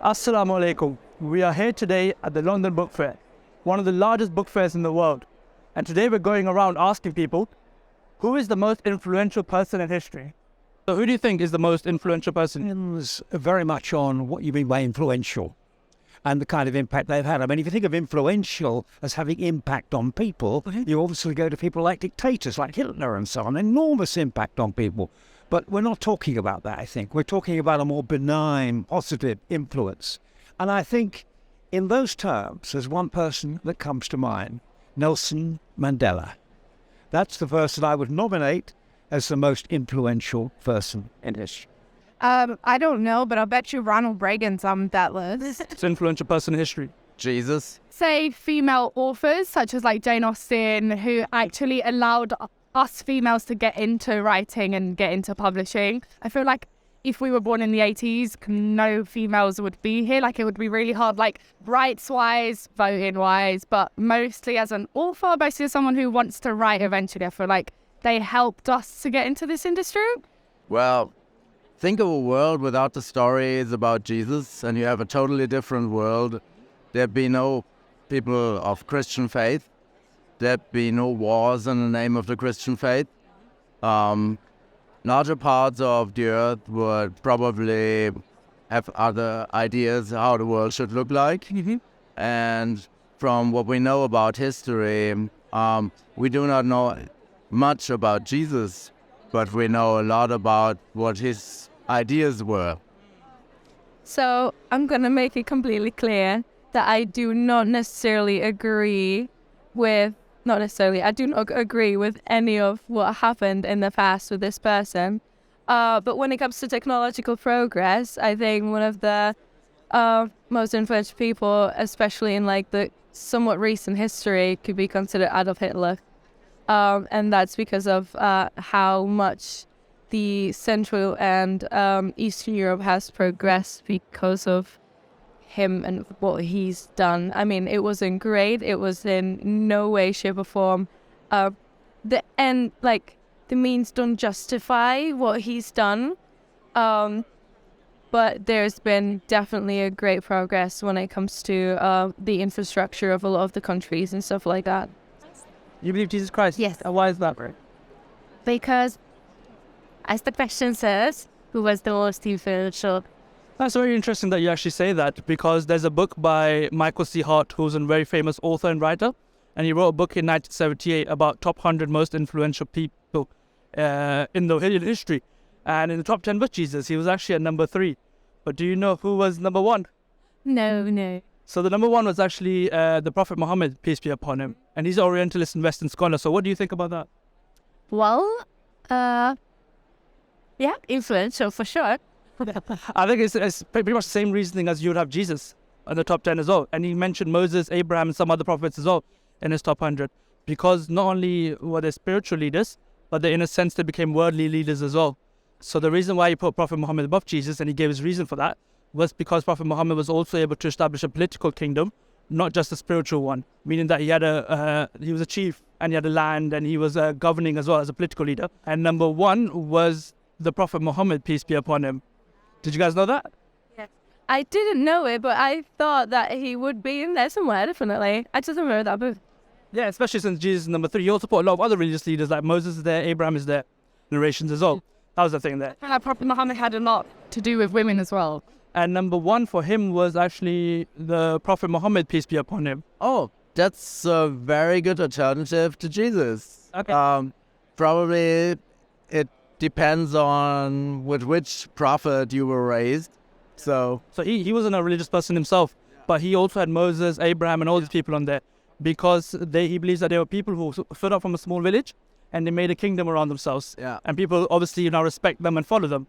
Assalamu alaikum. We are here today at the London Book Fair, one of the largest book fairs in the world. And today we're going around asking people, who is the most influential person in history? So who do you think is the most influential person? Depends very much on what you mean by influential and the kind of impact they've had. I mean, if you think of influential as having impact on people, you obviously go to people like dictators, like Hitler and so on, enormous impact on people. But we're not talking about that, I think. We're talking about a more benign, positive influence. And I think in those terms, there's one person that comes to mind, Nelson Mandela. That's the person I would nominate as the most influential person in history. I don't know, but I'll bet you Ronald Reagan's on that list. It's an influential person in history. Jesus. Say female authors, such as like Jane Austen, who actually allowed us females to get into writing and get into publishing. I feel like if we were born in the 80s, no females would be here. Like, it would be really hard, like, rights-wise, voting-wise, but mostly as an author, mostly as someone who wants to write eventually. I feel like they helped us to get into this industry. Well, think of a world without the stories about Jesus, and you have a totally different world. There'd be no people of Christian faith. There'd be no wars in the name of the Christian faith. Larger parts of the earth would probably have other ideas how the world should look like. And from what we know about history, we do not know much about Jesus, but we know a lot about what his ideas were. So I'm going to make it completely clear that I do not necessarily agree with I do not agree with any of what happened in the past with this person. But when it comes to technological progress, I think one of the most influential people, especially in like the somewhat recent history, could be considered Adolf Hitler. And that's because of how much the Central and Eastern Europe has progressed because of him and what he's done. I mean, it wasn't great. It was in no way, shape or form. The means don't justify what he's done. But there's been definitely a great progress when it comes to the infrastructure of a lot of the countries and stuff like that. You believe Jesus Christ? Yes. And why is that, right? Because, as the question says, who was the most influential? That's very interesting that you actually say that, because there's a book by Michael C. Hart, who's a very famous author and writer, and he wrote a book in 1978 about top 100 most influential people in history. And in the top 10 was Jesus. He was actually at number 3. But do you know who was number 1? No. So the number 1 was actually the Prophet Muhammad, peace be upon him. And he's an Orientalist and Western scholar. So what do you think about that? Well, yeah, influential for sure. I think it's pretty much the same reasoning as you would have Jesus in the top 10 as well. And he mentioned Moses, Abraham, and some other prophets as well in his top 100. Because not only were they spiritual leaders, but they, in a sense, they became worldly leaders as well. So the reason why he put Prophet Muhammad above Jesus, and he gave his reason for that, was because Prophet Muhammad was also able to establish a political kingdom, not just a spiritual one. Meaning that he was a chief, and he had a land, and he was governing as well as a political leader. And number 1 was the Prophet Muhammad, peace be upon him. Did you guys know that? Yes. I didn't know it, but I thought that he would be in there somewhere, definitely. I just remember that book. Yeah, especially since Jesus is number 3. He also put a lot of other religious leaders, like Moses is there, Abraham is there, narrations as well. That was the thing there. Prophet Muhammad had a lot to do with women as well. And number 1 for him was actually the Prophet Muhammad, peace be upon him. Oh, that's a very good alternative to Jesus. Okay. Probably it depends on with which prophet you were raised. So he wasn't a religious person himself, but he also had Moses, Abraham, and all these people on there, because he believes that they were people who stood up from a small village and they made a kingdom around themselves. Yeah. And people obviously now respect them and follow them.